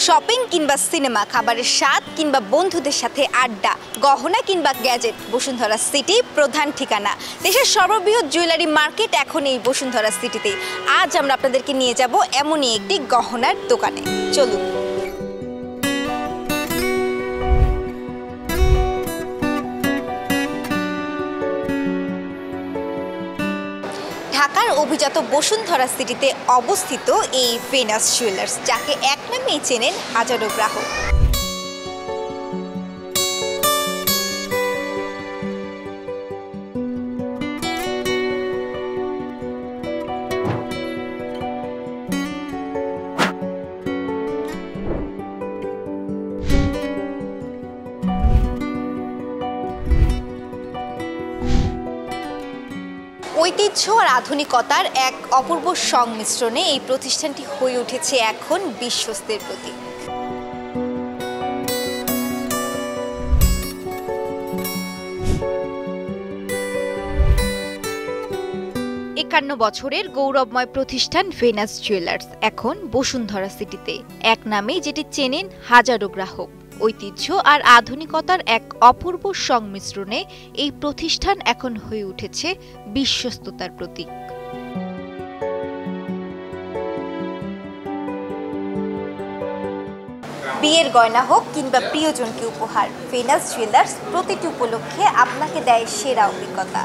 Shopping কিংবা cinema, খাবারের স্বাদ কিংবা বন্ধুদের সাথে আড্ডা, গহনা কিংবা গ্যাজেট, বসুন্ধরা সিটি প্রধান ঠিকানা। দেশের সর্ববৃহৎ জুয়েলারি মার্কেট এখন এই বসুন্ধরা সিটিতেই। আজ আমরা আপনাদেরকে নিয়ে যাব এমনই একটি গহনার দোকানে। চলুন। ঢাকার অভিজাত বসুন্ধরা সিটিতে অবস্থিত এই ভেনাস জুয়েলার্স, যাকে এক নামেই চেনেন হাজারো গ্রাহক। ঐতিহ্য আর আধুনিকতার এক অপূর্ব সংমিশ্রণে এই প্রতিষ্ঠানটি হয়ে উঠেছে এখন বিশ্বস্তের প্রতীক। ৫১ বছরের গৌরবময় প্রতিষ্ঠান ভেনাস জুয়েলার্স এখন বসুন্ধরা সিটিতে, এক নামেই যেটি চেনেন হাজারো গ্রাহক। ঐতিহ্য আর আধুনিকতার এক অপূর্ব সংমিশ্রণে এই প্রতিষ্ঠান এখন হয়ে উঠেছে বিশ্বস্ততার প্রতীক। বিয়ের গয়না হোক কিংবা প্রিয়জনকে উপহার, ভেনাস জুয়েলার্স প্রতিটি উপলক্ষে আপনাকে দেয় সেরা অভিজ্ঞতা।